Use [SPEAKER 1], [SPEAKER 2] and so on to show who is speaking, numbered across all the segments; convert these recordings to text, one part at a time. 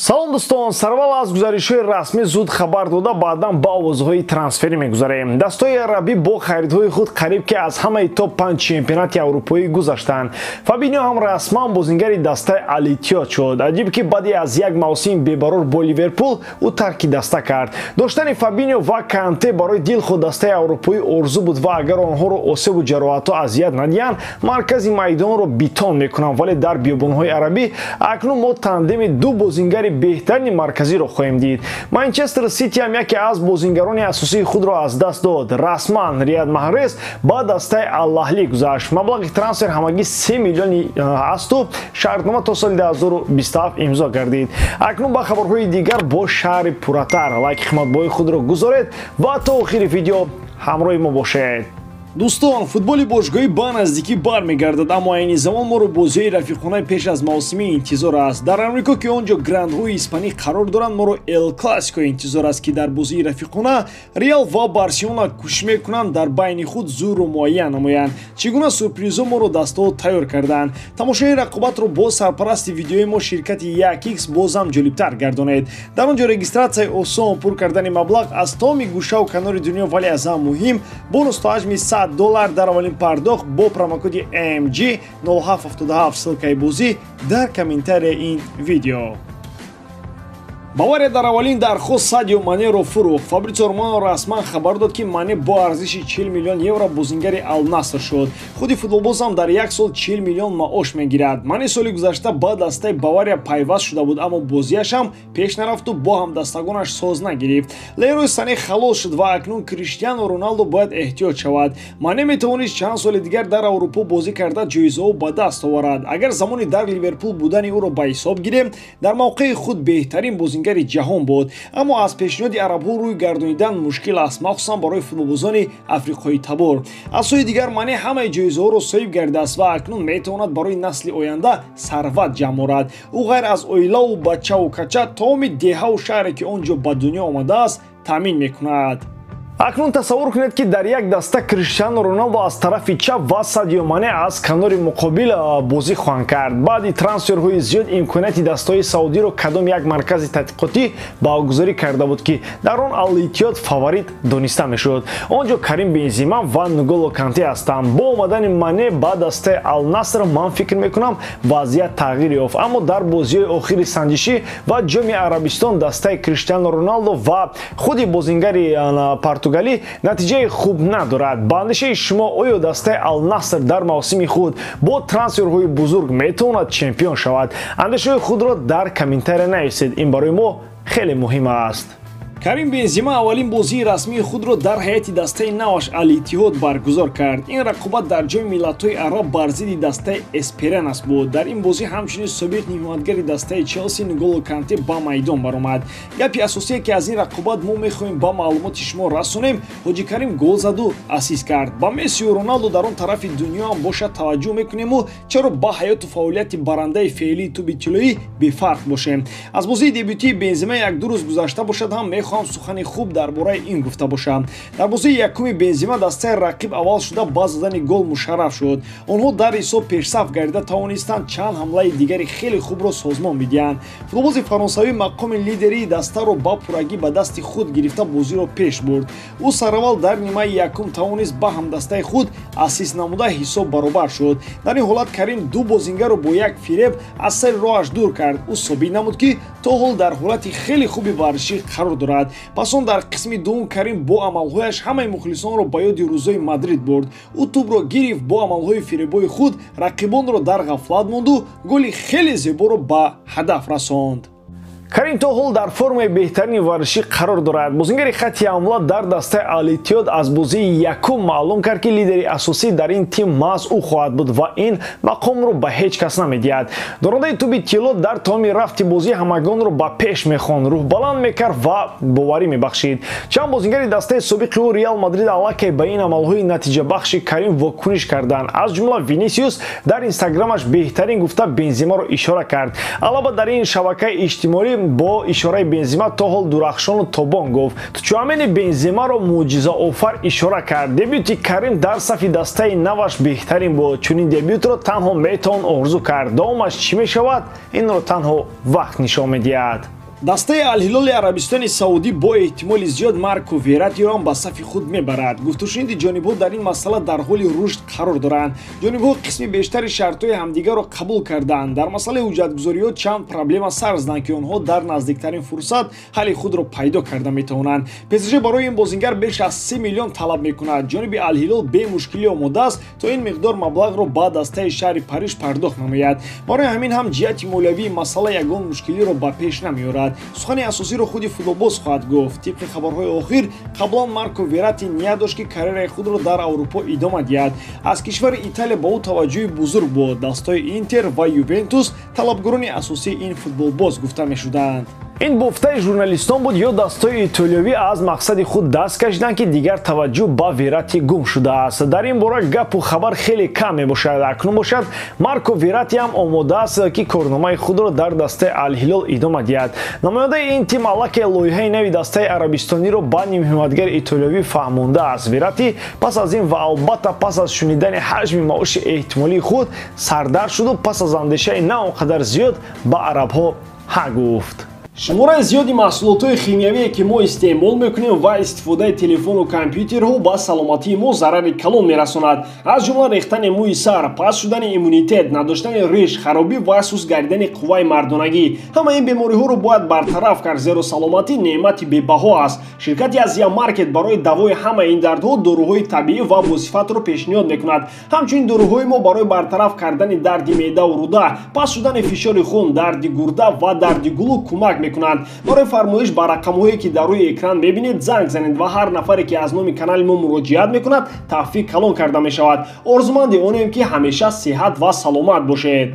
[SPEAKER 1] салом дӯстон, сарвал аз гузаришҳои расмӣ зуд хабар дода баъдан ба овозҳои трансферӣ мегузарем. Дастои арабӣ бо харидҳои худ қариб ки аз ҳамаи топ 5 чемпионати аврупоӣ гузаштанд. Фабиньо ҳам расман бозингари дастаи Ал-Иттиҳод шуд. Аҷиб ки баъди аз як мавсими бебарор бо Ливерпул ӯ тарки даста кард. Доштани Фабиньо ва Канте барои дилхо дастаи аврупоӣ орзу буд ва агар онҳоро осебу ҷароҳатҳо азият надиҳанд, маркази майдонро битон мекунанд, вале дар биёбонҳои арабӣ акнун мо тандеми ду бозингари беҳтарини марказиро хоҳем дид. Манчестер Сити ҳам яке аз бозингарони асосии худро аз даст дод. Расман Рияд Маҳрез ба дастаи Ал-Аҳлӣ гузашт. Маблағи трансфер ҳамагӣ 3 миллиони асту шартнома то соли 2027 имзо гардид. Акнун ба хабарҳои дигар бо шаҳри пурратар лайки қиматбои худро гузоред ва то охири видео ҳамроҳи мо бошед. Дӯстон, футболи бошгоҳӣ ба наздикӣ бармегардад, аммо айни замон моро бозиҳои рафиқона пеш аз мавсими интизор аст. Дар Амрико ки он ҷо грандҳои испанӣ қарор доранд, моро Эл Классико интизор аст ки дар бозии рафиқона Реал ва Барселона кӯшиш мекунанд дар байни худ зӯрро муайян намоянд. Чӣ гуна сюрпризҳо моро дастҳо тайёр карданд. Тамошои рақобатро бо сарпарасти видеои мо ширкати 1x бозам ҷолибтар гардонед. Дар он ҷо регистратсияи осон, пур кардани маблағ аз томи гӯшаву канори дунё, вале аз ҳам муҳим бонус то ҳаҷми $100 дар аввалин пардохт бо промокоди AMG 0777 ссилкаи бозӣ дар комментарияи ин видео. Бавария дар аввалин дархост Садио Манеро фурӯхт. Фабрицио Романо расман хабар дод ки Мане бо арзиши 40 миллион евро бозингари Ал-Наср шуд. Худи футболбоз ҳам дар як сол 40 миллион маош мегирад. Мане соли гузашта ба дастаи Бавария пайваст шуда буд, аммо бозиаш ҳам пеш нарафту бо ҳамдастагонаш соз нагирифт. Лерои Сане халос шуд ва акнун Криштиану Роналдо бояд эҳтиёт шавад. Мане метавонист чанд соли дигар дар Аврупо бозӣ карда ҷоизаҳо ба даст оварад. Агар замони дар Ливерпул будани ӯро ба ҳисоб гирем, дар мавқеи худ беҳтарин бозингари ҷаҳон буд, аммо аз пешниҳоди арабҳо рӯй гардонидан мушкил аст, махсусан барои футболбозони африқои табор. Аз сӯи дигар Мане ҳамаи ҷоизаҳоро соҳиб гардааст ва акнун метавонад барои насли оянда сарват ҷамъ орад. Ӯ ғайр аз оилаву бачаву кача таоми деҳаву шаҳре ки он ҷо ба дунё омадааст таъмин мекунад. Акнун тасаввур кунед ки дар як даста Криштиану Роналдо аз тарафи чап ва Садио Мане аз канори муқобил бозӣ хоҳанд кард. Баъди трансферҳои зиёд имконияти дастаҳои Саудиро кадом як маркази тадқиқотӣ баргузорӣ карда буд ки дар он Ал-Иттиҳод фаворит дониста мешуд. Он ҷо Карим Бензима ва Нголо Канте ҳастанд. Бо омадани Мане ба дастаи Ал-Наср ман фикр мекунам вазъият тағйир ёфт, аммо дар бозиҳои охири санҷишӣ ва ҷоми Арабистон дастаи Криштиану Роналдо ва худи бозингари Португалӣ натиҷаи хуб надорад. Ба андешаи шумо оё дастаи Ал-Наср дар мавсими худ бо трансферҳои бузург метавонад чемпион шавад? Андешаҳои худро дар комментария нависед. Ин барои мо хеле муҳим аст. Карим Бензима аввалин бозии расмии худро дар ҳайати дастаи наваш Ал-Иттиҳод баргузор кард. Ин рақобат дар ҷоми миллатҳои араб бар зидди дастаи Эсперанас буд. Дар ин бозӣ ҳамчунин собиқ ниҳоятгари дастаи Челси Нголо Канте ба майдон баромад. Гапи асосие ки аз ин рақобат мо мехоҳем ба маълумоти шумо расонем, Ҳоҷи Карим гол заду асист кард. Ба Мессию Роналдо дар он тарафи дунё ҳам бошад таваҷҷӯҳ мекунему чаро ба ҳаёту фаъолияти баррандаи феълии туби тиллоӣ бефарқ бошем. Аз бозии дебютии Бензима як-ду рӯз гузашта бошад ҳам мехоҳам сухани хуб дар бораи ин гуфта бошам. Дар бозии якуми Бензима дастаи рақиб аввал шуда ба задани гол мушарраф шуд. Онҳо дар ҳисоб пешсаф гардида тавонистанд чанд ҳамлаи дигари хеле хубро созмон бидиҳанд. Футболбози фаронсавӣ мақоми лидерии дастаро ба пуррагӣ ба дасти худ гирифта бозиро пеш бурд. Ӯ сараввал дар нимаи якум тавонист ба ҳамдастаи худ асист намуда ҳисоб баробар шуд. Дар ин ҳолат Карим ду бозингаро бо як фиреб аз сари роҳаш дур кард. Ӯ собит намуд ки то ҳол дар ҳолати хеле хуби варзишӣ қарор дорад. Пас он дар қисми дуввум Карим бо амалҳояш ҳамаи мухлисонро ба ёди рӯзои Мадрид бурд. Ӯ тӯбро гирифт, бо амалҳои фиребои худ рақибонро дар ғафлат монду голи хеле зеборо ба ҳадаф расонд. Карим то ҳол дар формаи беҳтарини варзишӣ қарор дорад. Бозингари хатти ҳамла дар дастаи Ал-Иттиҳод аз бозии якум маълум кард ки лидери асосӣ дар ин тим маҳз ӯ хоҳад буд ва ин мақомро ба ҳеҷ кас намедиҳад. Дорондаи туби тилло дар тамоми рафти бозӣ ҳамагонро ба пеш мехонд, рӯҳбаланд мекард ва боварӣ мебахшид. Чанд бозингари дастаи собиқи ӯ Реал Мадрид аллакай ба ин амалҳои натиҷабахши Карим вокуниш карданд. Аз ҷумла Винисиус дар инстаграмаш беҳтарин гуфта Бензимаро ишора кард. Аллаба дар ин шабакаи иҷтимоӣ бо ишораи Бензема то ҳол дурахшону тобон гуфт. Чуамени Бенземаро мӯъҷизаофар ишора кард. Дебюти Карим дар сафи дастаи наваш беҳтарин буд. Чунин дебютро танҳо метавон орзу кард. Давомаш чӣ мешавад? Инро танҳо вақт нишон медиҳад. Дастаи Ал-Ҳилоли Арабистони Саудӣ бо эҳтимоли зиёд Марко Верратиро ба сафи худ мебарад. Гуфтушуниди ҷонибҳо дар ин масъала дар ҳоли рушд қарор доранд. Ҷонибҳо қисми бештари шартҳои ҳамдигарро қабул карданд. Дар масъалаи ҳуҷҷатгузориҳо чанд проблема сар зиданд ки онҳо дар наздиктарин фурсат ҳалли худро пайдо карда метавонанд. ПСЖ барои ин бозингар беш аз 30 миллион талаб мекунад. ҷониби Ал-Ҳилол бемушкилӣ омодааст то ин миқдор маблағро ба дастаи шаҳри Париж пардохт намояд. Барои ҳамин ҳам ҷиҳати молиявии масъала ягон мушкилиро ба пеш намеорад. Сухани асосиро худи футболбоз хоҳад гуфт. Тибқи хабарҳои охир, қаблан Марко Верратти ния дошт ки карьераи худро дар Аврупо идома диҳад. Аз кишвари Италия ба ӯ таваҷҷӯҳи бузург буд. Дастаи Интер ва Ювентус талабгорони асосии ин футболбоз гуфта мешуданд. ин бофтаи журналистон буд ё дастаи итолиёвӣ аз мақсади худ даст кашиданд ки дигар таваҷҷӯҳ ба Верратти гум шудааст. Дар ин бора гапу хабар хеле кам мебошад. Акнун бошад Марко Верратти ҳам омодааст ки корномаи худро дар дастаи Ал-Ҳилол идома диҳад. намояндаи ин тим аллакай лоиҳаи нави дастаи арабистониро ба нимҳиматгари итолиёвӣ фаҳмондааст. Верратти пас аз ин ва албатта пас аз шунидани ҳаҷми маоши эҳтимолии худ сардард шуду пас аз андешаи на он қадар зиёд ба арабҳо ҳа гуфт. шумораи зиёди маҳсулотҳои химиявие ки мо истеъмол мекунем ва истифодаи телефону компютерҳо ба саломатии мо зарари калон мерасонад. аз ҷумла рехтани мӯи сар, паст шудани иммунитет, надоштани риш, харобӣ ва суст гардидани қувваи мардонагӣ. ҳама ин бемориҳоро бояд бартараф кард, зеро саломатӣ неъмати бебаҳо аст. ширкати Азия Маркет барои давои ҳама ин дардҳо дорӯҳои табиӣ ва босифатро пешниҳод мекунад. ҳамчунин дорӯҳои мо барои бартараф кардани дарди меъдаву рӯда, паст шудани фишори хун, дарди гурда ва дарди гулӯ кӯмак мекунад. барои фармоиш ба рақамҳое ки дар рӯи экран мебинед занг занед ва ҳар нафаре ки аз номи канали мо муроҷиат мекунад таҳфиқ калон карда мешавад. орзуманди онем ки ҳамеша сеҳат ва саломат бошед.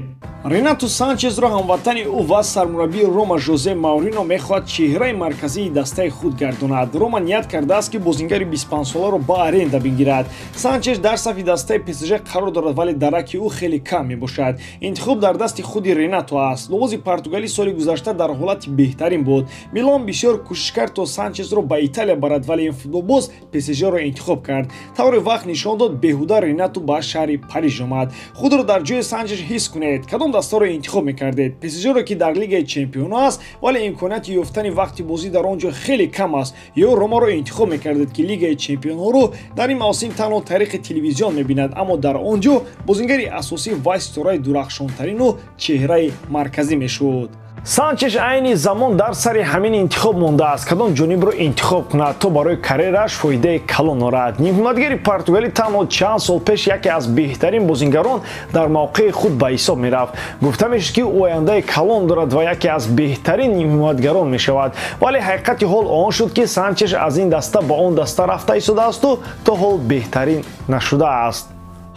[SPEAKER 1] Ренато Санчезро ҳамватани ӯ ва сармураббии Рома Жозе Маурино мехоҳад чеҳраи марказии дастаи худ гардонад. Рома ният кардааст ки бозингари 25-соларо ба аренда бигирад. Санчез дар сафи дастаи ПСЖ қарор дорад, вале дараки ӯ хеле кам мебошад. интихоб дар дасти худи Ренато аст. ловози португалӣ соли гузашта дар ҳолати беҳтарин буд. Милон бисёр кӯшиш кард то Санчезро ба Италия барад, вале ин футболбоз ПСЖро интихоб кард. тавре вақт нишон дод беҳуда Ренато ба шаҳри Париж омад. худро дар ҷои Санчез ҳис кунед. кадом дастаро интихоб мекардед? ПСЖро ки дар лигаи чемпионҳо аст, вале имконияти ёфтани вақти бозӣ дар он ҷо хеле кам аст. ё Ромаро интихоб мекардед ки лигаи чемпионҳоро дар ин мавсим танҳо тариқи телевизион мебинад, аммо дар он ҷо бозингари асосӣ ва истораи дурахшонтарину чеҳраи марказӣ мешуд. Санчеш айни замон дар сари ҳамин интихоб мондааст, кадом ҷонибро интихоб кунад то барои карьераш фоидаи калон орад. нимҳиматгари португалӣ танҳо чанд сол пеш яке аз беҳтарин бозингарон дар мавқеи худ ба ҳисоб мерафт. гуфта мешуд ки ӯ ояндаи калон дорад ва яке аз беҳтарин нимҳиматгарон мешавад. вале ҳақиқати ҳол он шуд ки Санчеш аз ин даста ба он даста рафта истодаасту то ҳол беҳтарин нашудааст.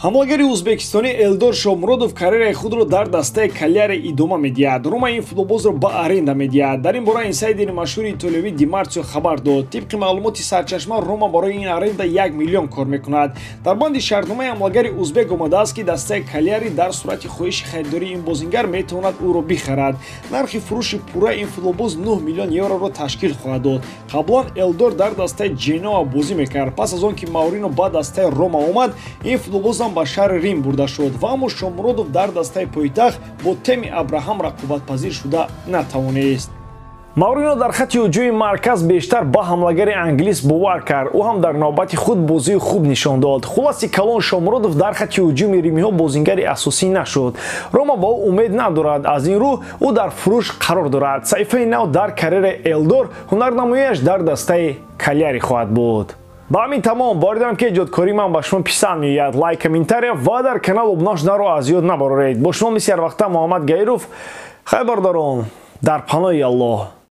[SPEAKER 1] ҳамлагари ӯзбекистони Элдор Шомуродов карьераи худро дар дастаи Кальяри идома медиҳад. Рома ин футболбозро ба аренда медиҳад. дар ин бора инсайдери машҳури итолиёвӣ Ди Марсио хабар дод. тибқи маълумоти сарчашма Рома барои ин аренда 1 миллион кор мекунад. дар банди шартномаи ҳамлагари ӯзбек омадааст ки дастаи Кальяри дар сурати хоҳиши харидории ин бозингар метавонад ӯро бихарад. нархи фурӯши пурра ин футболбоз 9 миллион евроро ташкил хоҳад дод. қаблан Элдор дар дастаи Ҷеноа бозӣ мекард. пас аз он ки Маурино ба дастаи Рома омад, ин футболбоз ба шаҳри Рим бурда шуд ва аммо Шомуродов дар дастаи пойтахт бо Теми Абраҳам рақобатпазир шуда натавонист. Маурино дар хатти ҳуҷуми марказ бештар ба ҳамлагари англис бовар кард. ӯ ҳам дар навбати худ бозии хуб нишон дод. хулоси калон Шомуродов дар хатти ҳуҷуми римиҳо бозингари асосӣ нашуд. Рома ба ӯ умед надорад. аз ин рӯ ӯ дар фурӯш қарор дорад. саҳифаи нав дар карьераи Элдор ҳунарнамояш дар дастаи Кальяри хоҳад буд. ба ҳамин тамом боридарам ки эҷодкории ман ба шумо писанд меояд. лайк, комментария ва дар канал обуна шуданро аз ёд набароред. бо шумо мисли ҳар вақта Муҳаммад Гаиров хайбардорон дар паноҳи Аллоҳ.